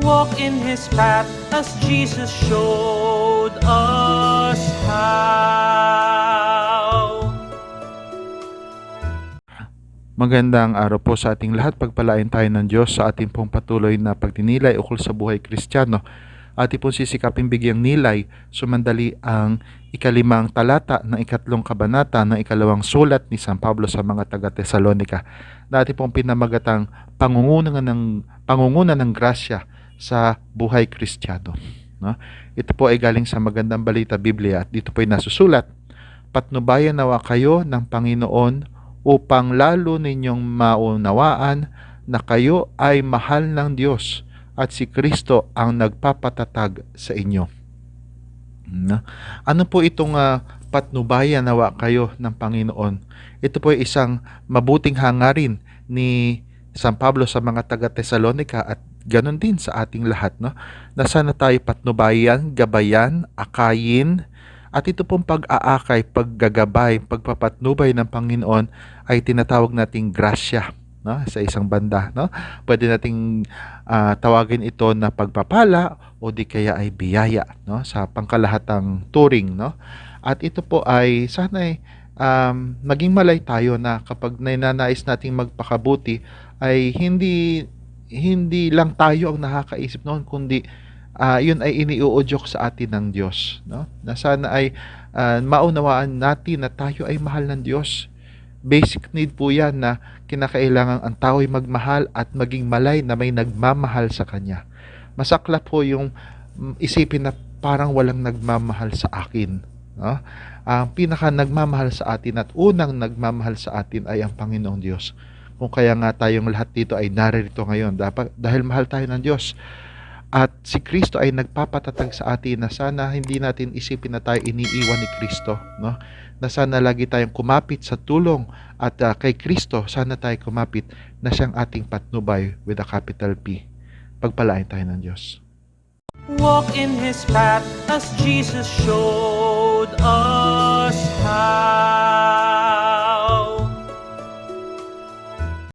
Walk in His path as Jesus showed us how. Magandang araw po sa ating lahat. Pagpalain tayo ng Diyos sa ating pong patuloy na pagninilay ukol sa buhay Kristiyano. Ating pong sisikaping bigyang nilay sumandali ang ikalimang talata ng ikatlong kabanata ng ikalawang sulat ni San Pablo sa mga taga-Tesalonika. Na ating pong pinamagatang pangunguna ng grasya sa buhay Kristiyano. No? Ito po ay galing sa Magandang Balita Biblia at dito po ay nasusulat, patnubayan nawa kayo ng Panginoon upang lalo ninyong maunawaan na kayo ay mahal ng Diyos at si Kristo ang nagpapatatag sa inyo. Ano po itong patnubayan nawa kayo ng Panginoon? Ito po ay isang mabuting hangarin ni San Pablo sa mga taga-Tesalonika at ganon din sa ating lahat, no? Na sana tayo patnubayan, gabayan, akayin, at ito pong pag-aakay, paggagabay, pagpapatnubay ng Panginoon ay tinatawag nating grasya, no? Sa isang banda, no? Pwede nating tawagin ito na pagpapala o di kaya ay biyaya, no? Sa pangkalahatang turing, no? At ito po ay sana ay maging malay tayo na kapag ninanais nating magpakabuti ay hindi lang tayo ang nakakaisip noon, kundi yun ay iniuudyok sa atin ng Diyos, no? Na sana ay maunawaan natin na tayo ay mahal ng Diyos. Basic need po yan na kinakailangan ang tao ay magmahal at maging malay na may nagmamahal sa Kanya. Masaklap po yung isipin na parang walang nagmamahal sa akin, no? Ang pinaka nagmamahal sa atin at unang nagmamahal sa atin ay ang Panginoong Diyos. Kung kaya nga tayong lahat dito ay naririto ngayon dahil mahal tayo ng Diyos. At si Kristo ay nagpapatatag sa atin na sana hindi natin isipin na tayo iniiwan ni Kristo, no? Na sana lagi tayong kumapit sa tulong at kay Kristo sana tayo kumapit na siyang ating patnubay with a capital P. Pagpalain tayo ng Diyos. Walk in His path as Jesus showed us